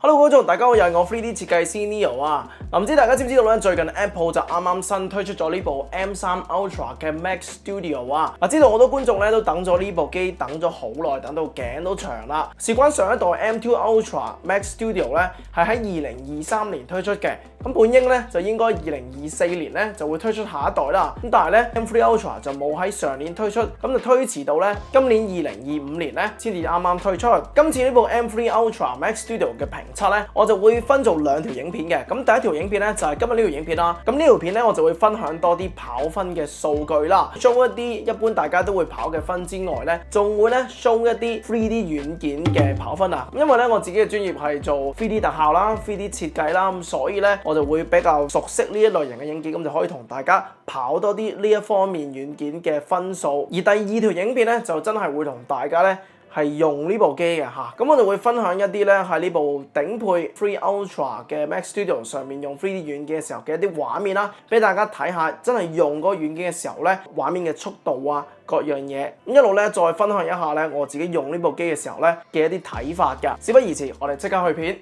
Hello， 觀眾大家好，又係我 3D 設計師 Neo 啊。唔知大家知唔知道咧？最近 Apple 就啱新推出咗呢部 M3 Ultra 嘅 Mac Studio 啊。知道好多觀眾咧都等咗呢部機等咗好耐，等到頸都長啦。事關上一代 M2 Ultra Mac Studio 咧係喺2023年推出嘅，咁本應咧就應該2024年咧就會推出下一代啦。咁但係咧 M3 Ultra 就冇喺上年推出，咁就推遲到咧今年2025年咧先至啱推出。今次呢部 M3 Ultra Mac Studio 嘅評測咧，我就會分做兩條影片嘅。咁第一條影片咧就係今日呢條影片啦。咁呢條片咧我就會分享多啲跑分嘅數據啦 ，show 一啲一般大家都會跑嘅分之外咧，仲會咧 show 一啲 3D 軟件嘅跑分啊。因為咧我自己嘅專業係做 3D 特效啦、3D 設計啦，咁所以咧我就會比較熟悉呢一類型嘅影片，咁就可以同大家跑多啲呢一方面軟件嘅分數。而第二條影片咧就真係會同大家咧係用呢部機嘅嚇，咁我就會分享一啲咧喺呢部頂配3 Ultra 嘅 Mac Studio 上面用 3D 軟件嘅時候嘅一啲畫面啦，俾大家睇下真係用嗰個軟件嘅時候咧，畫面嘅速度啊各樣嘢，咁一路咧再分享一下咧我自己用呢部機嘅時候咧嘅一啲睇法㗎。事不宜遲，我哋即刻去片。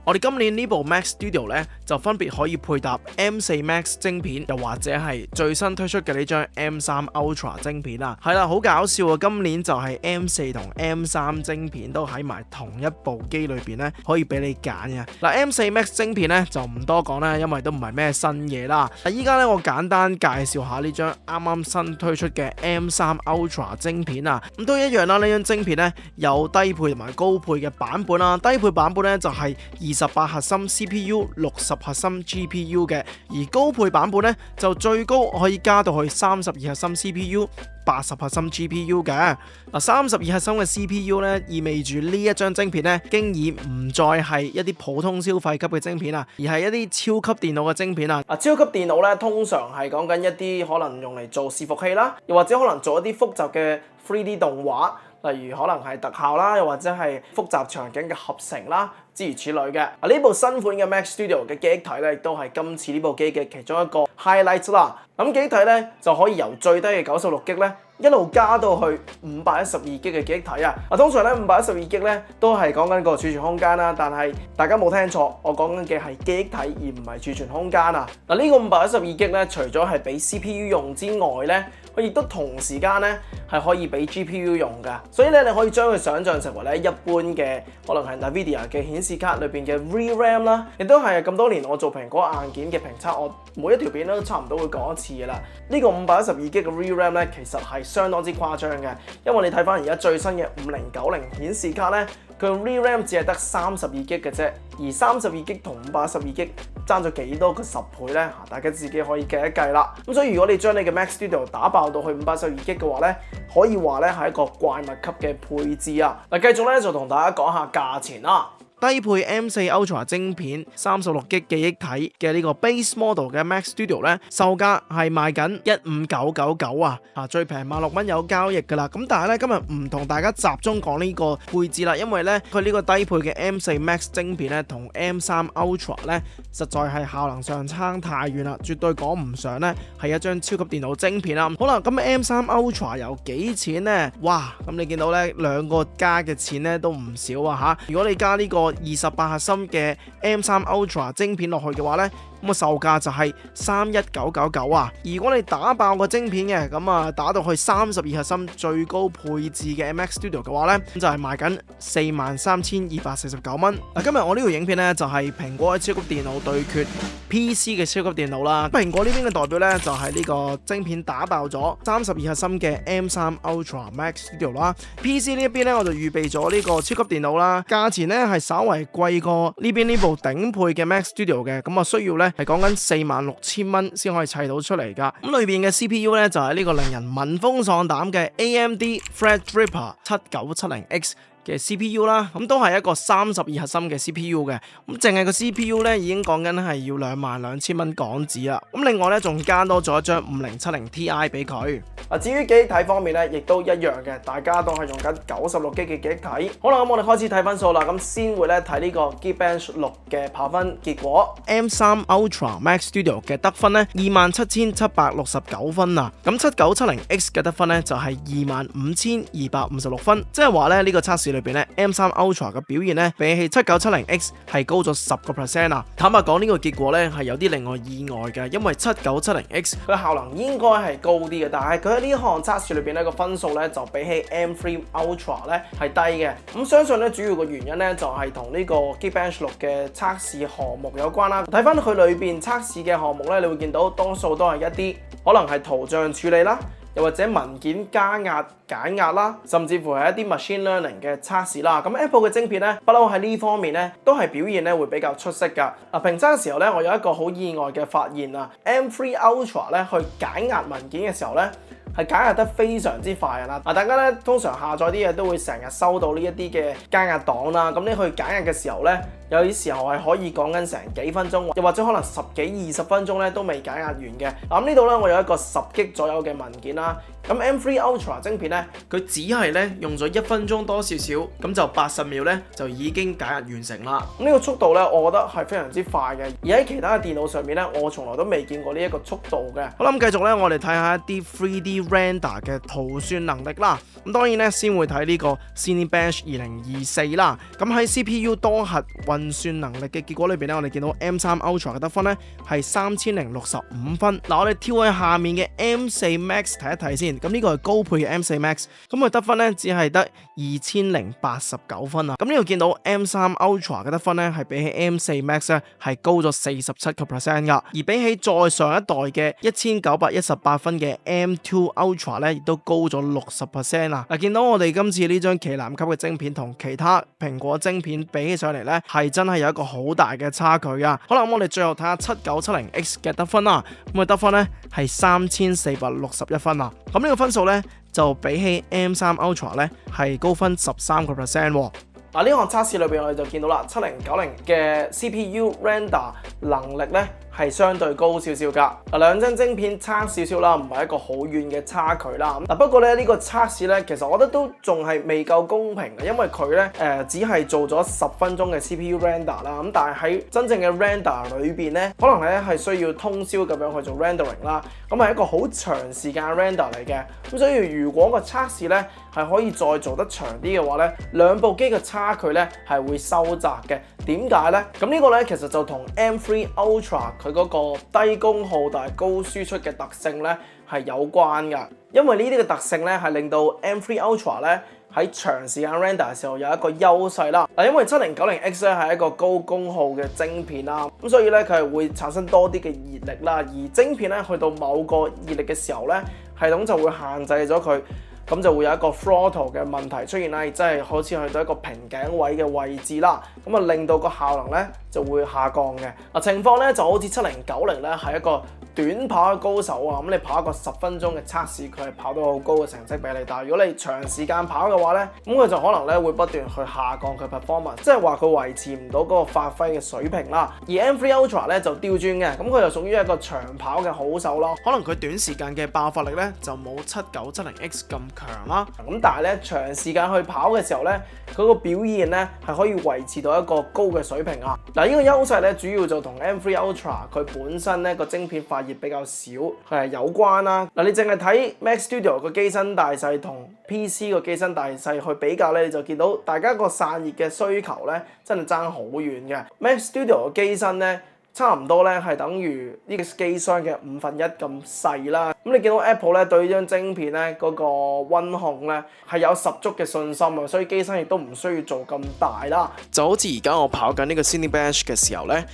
我哋今年呢部 Mac Studio 咧就分別可以配搭 M4 Max 晶片，又或者係最新推出嘅呢張 M3 Ultra 晶片啊。係啦，好搞笑啊！今年就係 M4 同 M3 晶片都喺埋同一部機裏邊咧，可以俾你揀嘅。嗱 M4 Max 晶片咧就唔多講啦，因為都唔係咩新嘢啦。依家咧我簡單介紹下呢張啱新推出嘅 M3 Ultra 晶片啊。咁都一樣啦，呢張晶片咧有低配同埋高配嘅版本啦。低配版本咧就係28核心 CPU 60核心 GPU 嘅，而高配版本咧就最高可以加到去32核心 CPU 80核心 GPU 嘅。32核心嘅 CPU 咧意味住呢一張晶片咧經已唔再係一啲普通消費級嘅晶片啊，而係一啲超級電腦嘅晶片啊。超級電腦咧通常係講緊一啲可能用嚟做伺服器啦，又或者可能做一啲複雜嘅 3D 動畫。例如可能係特效啦，又或者係複雜場景嘅合成啦，諸如此類嘅。呢部新款嘅 Mac Studio 嘅記憶體咧，亦都係今次呢部機嘅其中一個 highlight 啦。咁記憶體咧就可以由最低嘅96G 咧一路加到去512G 嘅記憶體啊。通常咧512G 咧都係講緊個儲存空間啦，但係大家冇聽錯，我講緊嘅係記憶體而唔係儲存空間啊。呢個512G 咧，除咗係俾 CPU 用之外咧，佢亦都同時間咧係可以俾 GPU 用㗎，所以咧你可以將佢想像成為咧一般嘅可能係 NVIDIA 嘅顯示卡裏邊嘅 VRAM 啦，亦都係咁多年我做蘋果硬件嘅評測，我每一條片都差唔多會講一次㗎啦。呢個512G 嘅 VRAM 咧其實係相當之誇張嘅，因為你睇翻而家最新嘅5090顯示卡咧，佢 VRAM 只係得32G 嘅啫，而32G 同512G 爭咗幾多個10倍咧？大家自己可以計一計啦。咁所以如果你將你嘅 Mac Studio 打爆到去512G 嘅話咧，可以話咧係一個怪物級嘅配置啊！嗱，繼續咧就同大家講下價錢啦。低配 M4 Ultra 晶片 36G 記憶體嘅呢個 base model 嘅 Mac Studio 咧，售價係賣緊15999啊！最平16蚊有交易㗎啦。咁但係咧今日唔同大家集中講呢個配置啦，因為咧佢呢個低配嘅 M4 Max 晶片咧同 M3 Ultra 咧實在係效能上差太遠啦，絕對講唔上咧係一張超級電腦晶片啦。好啦，咁 M3 Ultra 有幾錢呢？哇！咁你見到咧兩個加嘅錢咧都唔少啊嚇！如果你加呢個28核心嘅 M3 Ultra 晶片落去嘅話咧，咁售價就係31999啊！如果你打爆個晶片嘅，咁打到去32核心最高配置嘅 Mac Studio 嘅話咧，咁就係賣緊43249蚊。今日我呢條影片咧就係蘋果嘅超級電腦對決 PC 嘅超級電腦啦。蘋果呢邊嘅代表咧就係呢個晶片打爆咗32核心嘅 M3 Ultra Mac Studio 啦。PC 呢一邊咧我就預備咗呢個超級電腦啦，價錢咧係稍為貴過呢邊呢部頂配嘅 Mac Studio 嘅，咁需要咧係講緊46000蚊先可以砌到出嚟噶。咁裏邊嘅 CPU 咧就係呢個令人聞風喪膽嘅 AMD Threadripper 7970X 嘅 CPU 啦，咁都係一個32核心嘅 CPU 嘅，咁淨係個 CPU 咧已經講緊係要22,000蚊港紙啦。咁另外咧仲加多咗一張5070 Ti 俾佢。至於記憶體方面咧，亦都一樣嘅，大家都係用緊96GB嘅記憶體。好啦，咁我哋開始睇分數啦。咁先會咧睇呢個 Geekbench 6嘅跑分結果。M3 Ultra Max Studio 嘅得分咧27,769分啊。咁 7970X 嘅得分咧就係25,256分，即係話咧呢個測試裏邊咧 M3 Ultra 嘅表現咧比起 7970X 係高咗10%啊。坦白講呢個結果咧係有啲令我意外嘅，因為 7970X 佢效能應該係高啲嘅，但係佢喺呢項測試裏邊咧個分數咧就比起 M3 Ultra 咧係低嘅。咁相信咧主要個原因咧就係同呢個 Geekbench 6嘅測試項目有關啦。睇翻佢裏邊測試嘅項目咧，你會見到多數都係一啲可能係圖像處理啦，又或者文件加壓解壓啦，甚至乎係一啲 machine learning 嘅測試啦。咁 Apple 嘅晶片咧，不嬲喺呢方面咧都係表現咧會比較出色㗎。評測嘅時候咧，我有一個好意外嘅發現啊 ，M3 Ultra 咧去解壓文件嘅時候咧，係解壓得非常之快啊！大家咧通常下載啲嘢都會成日收到呢一啲嘅加壓檔啦。咁你去解壓嘅時候咧，有啲時候係可以講緊成幾分鐘，又或者可能10幾20分鐘咧都未解壓完嘅。咁呢度咧我有一個10GB左右嘅文件啦。咁 M3 Ultra 晶片咧，佢只係咧用咗1分鐘多少少，咁就80秒咧就已經解壓完成啦。咁呢個速度咧，我覺得係非常之快嘅。而喺其他嘅電腦上面咧，我從來都未見過呢一個速度嘅。好啦，咁繼續咧，我哋睇下一啲 3D render 嘅圖算能力啦。咁當然咧，先會睇呢個 Cinebench 2024啦。咁喺 CPU 多核運算能力嘅結果裏邊咧，我哋見到 M3 Ultra 嘅得分咧係3065分。嗱，我哋跳去下面嘅 M4 Max 睇一睇先。咁呢個係高配嘅 M4 Max， 咁佢得分咧只係得2089分啊。咁呢度見到 M3 Ultra 嘅得分咧係比起 M4 Max 咧係高咗47% 噶，而比起再上一代嘅1918分嘅 M2 Ultra 咧亦都高咗60%啊。嗱，見到我哋今次呢張旗艦級嘅晶片同其他蘋果晶片比起上嚟咧，係真係有一個好大嘅差距啊。好啦，咁我哋最後睇下 7970X 嘅得分啦。咁佢得分咧係3461分啊。咁呢個分數咧就比起 M3 Ultra 咧係高分13%喎。嗱，呢項測試裏邊我哋就見到啦，7090嘅 CPU render 能力咧係相對高少少㗎。兩張晶片差少少啦，唔係一個好遠嘅差距啦。不過咧呢個測試咧，其實我覺得都仲係未夠公平嘅，因為佢咧只係做咗10分鐘嘅 CPU render 啦。咁但係喺真正嘅 render 裏邊咧，可能咧係需要通宵咁樣去做 rendering 啦。咁係一個好長時間 render 嚟嘅。咁所以如果個測試咧係可以再做得長啲嘅話咧，兩部機嘅差距咧係會收窄嘅。點解咧？咁呢個咧其實就同 M3 Ultra 佢嗰個低功耗但係高輸出嘅特性咧係有關㗎。因為呢啲嘅特性咧係令到 M3 Ultra 咧喺長時間 render 嘅時候有一個優勢啦。因為 7090X 咧係一個高功耗嘅晶片啦，咁所以咧佢係會產生多啲嘅熱力啦。而晶片咧去到某個熱力嘅時候咧，系統就會限制咗佢。咁就會有一個 throttle 嘅問題出現啦，亦即係好似去到一個瓶頸位嘅位置啦，咁啊令到個效能咧就會下降嘅。情況咧就好似7090咧係一個短跑嘅高手啊，咁你跑一個10分鐘嘅測試，佢係跑到好高嘅成績俾你。但係如果你長時間跑嘅話咧，咁佢就可能咧會不斷去下降佢 performance，即係話佢維持唔到嗰個發揮嘅水平啦。而 M3 Ultra 咧就調轉嘅，咁佢就屬於一個長跑嘅好手咯。可能佢短時間嘅爆發力咧就冇 7970X 咁強啦，咁但係咧長時間去跑嘅時候咧，佢個表現咧係可以維持到一個高嘅水平啊。嗱，呢個優勢咧主要就同 M3 Ultra 佢本身咧個晶片發熱比較少係有關啦。嗱，你淨係睇 Mac Studio 個機身大細同 PC 個機身大細去比較咧，你就見到大家個散熱嘅需求咧真係爭好遠嘅。Mac Studio 個機身咧差唔多咧係等於呢個機箱嘅1/5咁細啦。咁你見到 Apple 咧對呢張晶片咧嗰個溫控咧係有十足嘅信心啊，所以機身亦都唔需要做咁大啦。就好似而家我跑緊呢個 Cinebench 嘅時候咧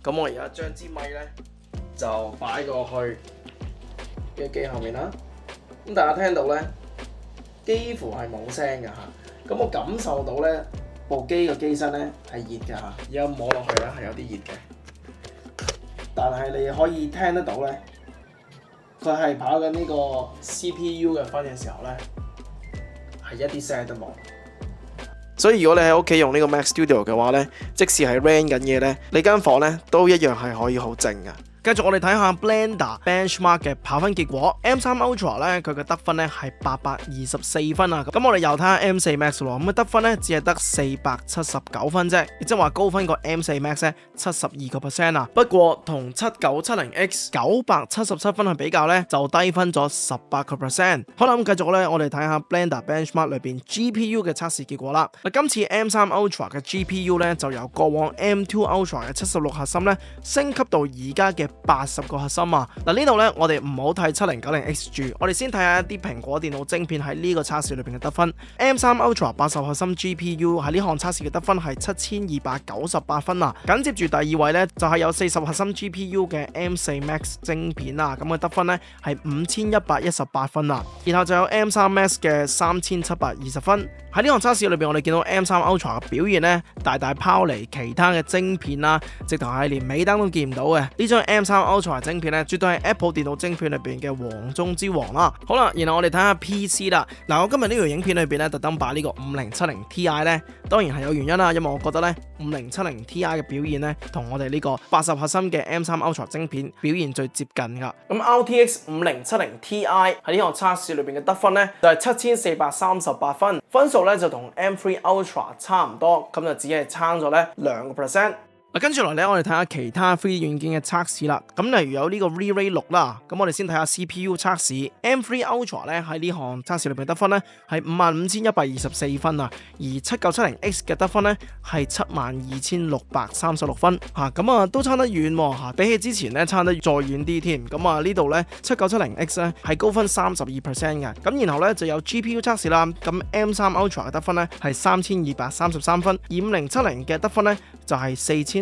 咁我而家將支咪咧就擺過去嘅機後面啦。咁大家聽到咧幾乎係冇聲嘅咁我感受到咧部機嘅機身咧係熱嘅而家摸落去咧係有啲熱嘅。但係你可以聽得到咧，佢係跑緊呢個 CPU 嘅分嘅時候咧，係一啲聲都冇。所以如果你喺屋企用呢個 Mac Studio 嘅話呢，即使係 run 緊嘢呢，你間房呢都一樣係可以好靜嘅。繼續我哋睇下 Blender Benchmark 嘅跑分結果 ，M3 Ultra 咧佢嘅得分咧係824分啊，咁我哋又睇下 M4 Max 咯，咁嘅得分咧只係得479分啫，亦即係話高分過 M4 Max 咧72%啊，不過同 7970X 977分去比較咧就低分咗18%。好啦，咁繼續咧我哋睇下 Blender Benchmark 裏邊 GPU 嘅測試結果啦。嗱，今次 M3 Ultra 嘅 GPU 咧就由過往 M2 Ultra 嘅76核心咧升級到而家嘅80個核心啊！嗱，呢度咧我哋唔好睇 7090X 住，我哋先睇下一啲蘋果電腦晶片喺呢個測試裏邊嘅得分。M3 Ultra 80核心 GPU 喺呢項測試嘅得分係7298分啊！緊接住第二位咧就係有40核心 GPU 嘅 M4 Max 晶片啊，咁嘅得分咧係5118分啊！然後就有 M3 Max 嘅3720分。喺呢項測試裏邊，我哋見到 M3 Ultra 嘅表現咧大大拋離其他嘅晶片啦，直頭係連尾燈都見唔到嘅。呢張 M3 Ultra 晶片咧，絕對係 Apple 電腦晶片裏邊嘅王中之王啦。好啦，然後我哋睇下 PC 啦。嗱，我今日呢條影片裏邊咧，特登擺呢個5070 Ti 咧，當然係有原因啦，因為我覺得咧5070 Ti 嘅表現咧，同我哋呢個80核心嘅 M3 Ultra 晶片表現最接近噶。咁 RTX 5070 Ti 喺呢項測試裏邊嘅得分咧，就係7438分，分數咧就同 M3 Ultra 差唔多，咁就只係差咗咧2%。跟住落嚟咧，我哋睇下其他 3D 軟件嘅測試啦。咁例如有呢個 V-Ray 6啦，咁我哋先睇下 CPU 測試。M3 Ultra 咧喺呢項測試裏邊得分咧係55124分啊，而 7970X 嘅得分咧係72636分嚇，咁啊都差得遠喎嚇，比起之前咧差得再遠啲添。咁啊呢度咧 7970X 咧係高分32%嘅。咁然後咧就有 GPU 測試啦。咁 M3 Ultra 嘅得分咧係3233分，而5070嘅得分咧就係4065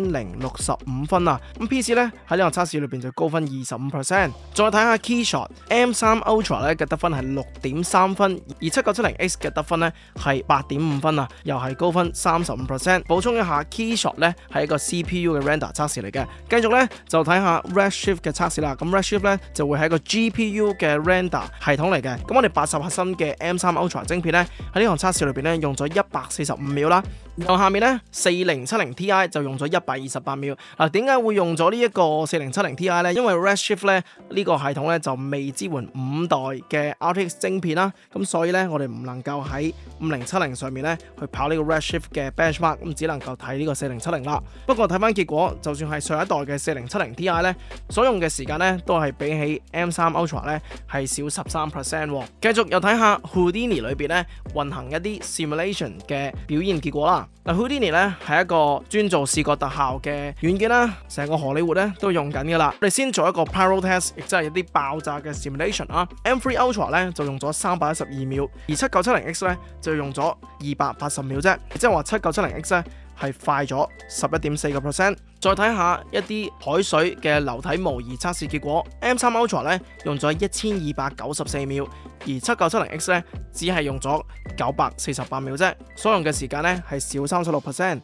分啊！咁 PC 咧喺呢個測試裏邊就高分25%。再睇下 Keyshot M3 Ultra 咧嘅得分係6.3分，而 7970X 嘅得分咧係8.5分啊，又係高分35%。補充一下 Keyshot 咧係一個 CPU 嘅 render 測試嚟嘅。繼續咧就睇下 Redshift 嘅測試啦。咁 Redshift 咧就會係一個 GPU 嘅 render 系統嚟嘅。咁我哋80核心嘅 M3 Ultra 晶片咧喺呢項測試裏邊咧用咗145秒啦。然後下面咧4070 Ti 就用咗128秒。嗱，點解會用咗呢一個4070 Ti 咧？因為 Redshift 咧呢個系統咧就未支援5代嘅 RTX 晶片啦，咁所以咧我哋唔能夠喺5070上面咧去跑呢個 Redshift 嘅 benchmark，咁只能夠睇呢個4070啦。不過睇翻結果，就算係上一代嘅4070 Ti 咧，所用嘅時間咧都係比起 M3 Ultra 咧係少13%。繼續又睇下 Houdini 裏邊咧運行一啲 simulation 嘅表現結果啦。嗱 Houdini 咧係一個專做視覺特效嘅軟件啦，成個荷里活咧都用緊噶啦。我哋先做一個 pyro test，亦即係一啲爆炸嘅 simulation 啦。M3 Ultra 咧就用咗312秒，而 7970X 咧就用咗280秒啫，即係話 7970X 咧係快咗11.4%。再睇下一啲海水嘅流體模擬測試結果 ，M3 Ultra 咧用咗1294秒，而 7970X 咧只係用咗948秒啫，所用嘅時間咧係少36%。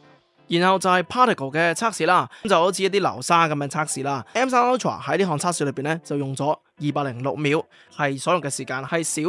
然後就係 particle 嘅測試啦，咁就好似一啲流沙咁嘅測試啦。M3 Ultra 喺呢項測試裏邊咧就用咗206秒，係所用嘅時間係少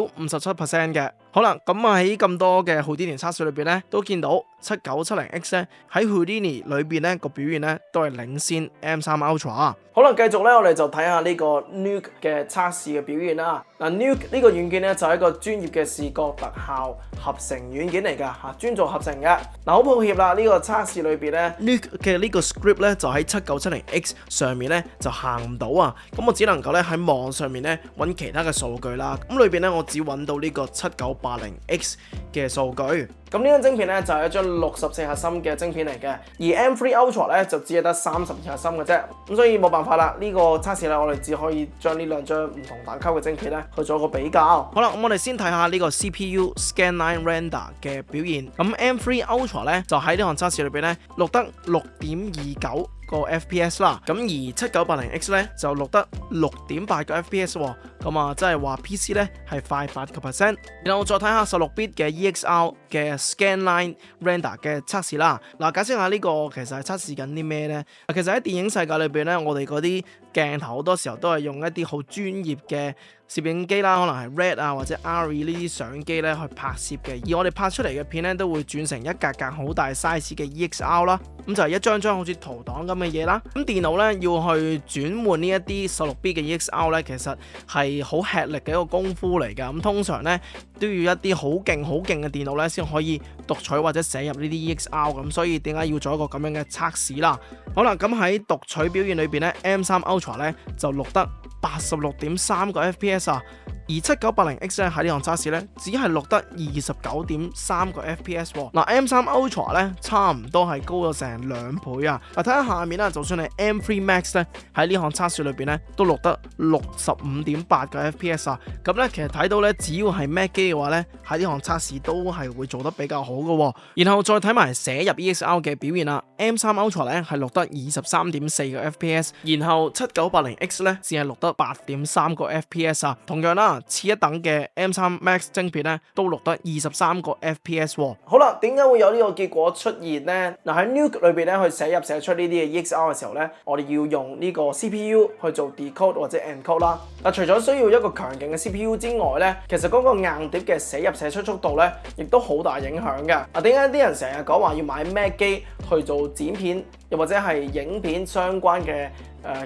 57% 嘅。好啦，咁喺咁多嘅 Houdini 測試裏邊咧，都見到 7970X 咧喺 Houdini 裏邊咧個表現咧都係領先 M3 Ultra。好啦，繼續咧我哋就睇下呢個 Nuke 嘅測試嘅表現啦。嗱 Nuke 呢個軟件咧就係一個專業嘅視覺特效合成軟件嚟㗎嚇，專做合成嘅。嗱好抱歉啦，呢個測試裏邊咧 Nuke 嘅呢個 script 咧就喺 7970X 上面咧就行唔到啊，咁我只能夠咧喺網上面咧揾其他嘅數據啦。咁裏邊咧我只揾到呢個 7980X 嘅數據。咁呢張晶片咧就係一張64核心嘅晶片嚟嘅，而 M3 Ultra 咧就只係得32核心嘅啫，咁所以冇辦法啦，呢個測試咧我哋只可以將呢兩張唔同等級嘅晶片咧去做一個比較。好啦，咁我哋先睇下呢個 CPU Scanline Render 嘅表現。咁 M3 Ultra 咧就喺呢項測試裏邊咧錄得6.29個 FPS 啦，咁而 7980X 咧就錄得6.8個 FPS 喎，咁啊即係話 PC 咧係快8%。然後再睇下16bit 嘅 EXR 嘅 Scanline Render 嘅測試啦。嗱，解釋下呢個其實係測試緊啲咩咧？其實喺電影世界裏邊咧，我哋嗰啲鏡頭好多時候都係用一啲好專業嘅攝影機啦，可能係 Red 啊或者 ARRI 呢啲相機咧去拍攝嘅，而我哋拍出嚟嘅片咧都會轉成一格格好大 size 嘅 EXR 啦，咁就係一張張好似圖檔咁嘅嘢啦。咁電腦咧要去轉換呢一啲 16B 嘅 EXR 咧，其實係好吃力嘅一個功夫嚟㗎。咁通常咧都要一啲好勁嘅電腦咧先可以讀取或者寫入呢啲 EXR 咁，所以點解要做一個咁樣嘅測試啦？好啦，咁喺讀取表現裏邊咧 M3 Ultra 咧就錄得86.3個 FPS 啊，而 7980X 咧喺呢項測試咧只係錄得29.3個 FPS 喎。嗱 M3 Ultra 咧差唔多係高咗成2倍啊！嗱睇下下面啦，就算係 M3 Max 咧喺呢項測試裏邊咧都錄得65.8個 FPS 啊！咁咧其實睇到咧，只要係 Mac 機嘅話咧喺呢項測試都係會做得比較好嘅喎。然後再睇埋寫入 EXR 嘅表現啦 ，M3 Ultra 咧係錄得23.4個 FPS， 然後 7980X 咧只係錄得8.3個 FPS 啊，同樣啦，次一等嘅 M3 Max 晶片咧都錄得23個 FPS 喎。好啦，點解會有呢個結果出現呢？嗱喺 Nuke 裏邊咧去寫出呢啲嘅 EXR 嘅時候咧，我哋要用呢個 CPU 去做 decode 或者 encode 啦。嗱，除咗需要一個強勁嘅 CPU 之外咧，其實嗰個硬碟嘅寫出速度咧，亦都好大影響嘅。啊，點解啲人成日講話要買 Mac 機去做剪片，又或者係影片相關嘅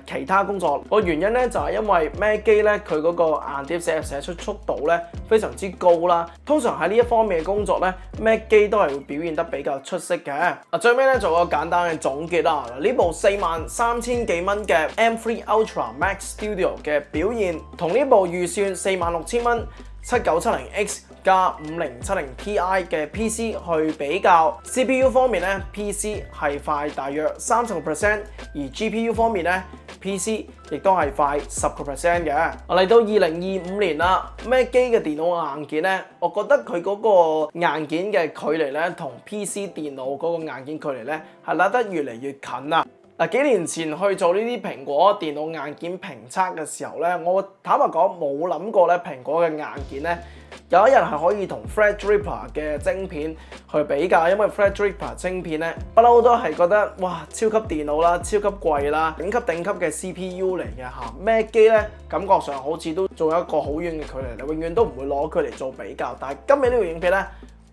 其他工作？個原因咧就係因為 Mac 機咧佢嗰個硬碟寫出速度咧非常之高啦。通常喺呢一方面嘅工作咧 ，Mac 機都係會表現得比較出色嘅。啊，最尾咧做個簡單嘅總結啦。呢部43000幾蚊嘅 M3 Ultra Max Studio 嘅表現，同呢部預算46000蚊7970X 加5070 Ti 嘅 PC 去比較 ，CPU 方面咧 PC 係快大約30%，而 GPU 方面咧 PC 亦都係快10%嘅。嚟到2025年啦 ，Mac 機嘅電腦硬件咧，我覺得佢嗰個硬件嘅距離咧，同 PC 電腦嗰個硬件距離咧係拉得越嚟越近啦。嗱，幾年前去做呢啲蘋果電腦硬件評測嘅時候咧，我坦白講冇諗過咧蘋果嘅硬件咧有一日係可以同 Threadripper 嘅晶片去比較，因為 Threadripper 晶片咧不嬲都係覺得哇超級電腦啦，超級貴啦，頂級嘅 CPU 嚟嘅嚇。Mac 機咧感覺上好似都仲有一個好遠嘅距離，永遠都唔會攞佢嚟做比較。但係今日呢條影片咧，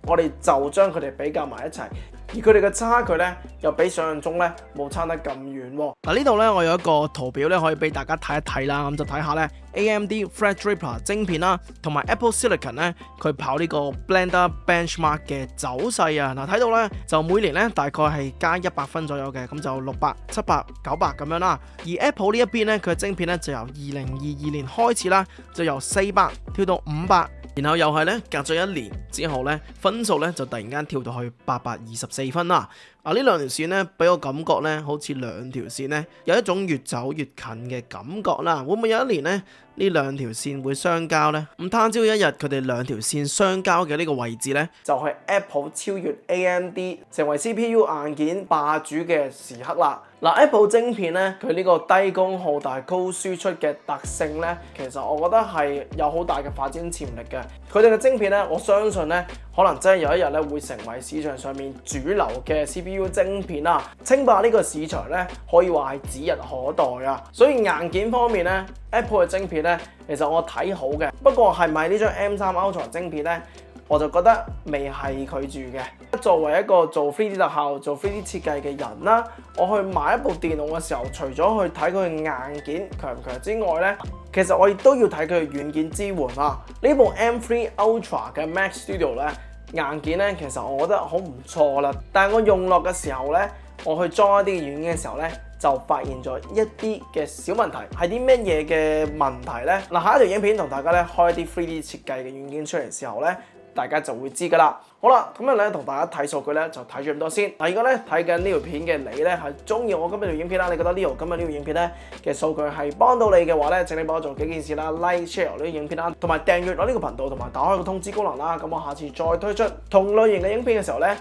我哋就將佢哋比較埋一齊。而佢哋嘅差距咧，又比想象中咧冇差得咁遠喎。嗱，呢度咧我有一個圖表咧可以俾大家睇一睇啦，咁就睇下咧 AMD Threadripper 晶片啦，同埋 Apple Silicon 咧佢跑呢個 Blender Benchmark 嘅走勢啊。嗱，睇到咧就每年咧大概係加100分左右嘅，咁就600、700、900咁樣啦。而 Apple 呢一邊咧佢嘅晶片咧就由2022年開始啦，就由400跳到500。然後又係咧，隔咗1年之後咧，分數咧就突然間跳到去824分啦。啊，呢兩條線咧，俾我感覺咧，好似兩條線咧，有一種越走越近嘅感覺啦。會唔會有一年咧，呢兩條線會相交呢？咁攤朝一日，佢哋兩條線相交嘅呢個位置咧，就係 Apple 超越 AMD 成為 CPU 硬件霸主嘅時刻啦。嗱 ，Apple 晶片咧，佢呢個低功耗但係高輸出嘅特性咧，其實我覺得係有好大嘅發展潛力嘅。佢哋嘅晶片咧，我相信咧，可能真係有一日咧會成為市場上面主流嘅 CPU 晶片啦。稱霸呢個市場咧，可以話係指日可待啊。所以硬件方面咧 ，Apple 嘅晶片咧，其實我睇好嘅。不過係咪呢張 M3 Ultra 晶片咧？我就覺得未係佢住嘅。作為一個做 3D 特效、做 3D 設計嘅人啦，我去買一部電腦嘅時候，除咗去睇佢嘅硬件強唔強之外咧，其實我亦都要睇佢嘅軟件支援啊。呢部 M3 Ultra 嘅 Mac Studio 咧，硬件咧其實我覺得好唔錯啦。但係我用落嘅時候咧，我去裝一啲軟件嘅時候咧，就發現咗一啲嘅小問題。係啲咩嘢嘅問題咧？嗱，下一條影片同大家咧開一啲 3D 設計嘅軟件出嚟嘅時候咧，大家就會知噶啦。好啦，今日咧同大家睇數據咧就睇咗咁多先。如果咧睇緊呢條片嘅你咧係中意我今日條影片啦，你覺得今日呢條影片咧嘅數據係幫到你嘅話咧，請你幫我做幾件事啦 ，like share 呢啲影片啦，同埋訂閱我呢個頻道，同埋打開個通知功能啦。咁我下次再推出同類型嘅影片嘅時候咧，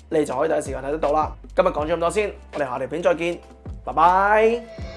你就可以第一時間睇得到啦。今日講咗咁多先，我哋下條片再見，拜拜。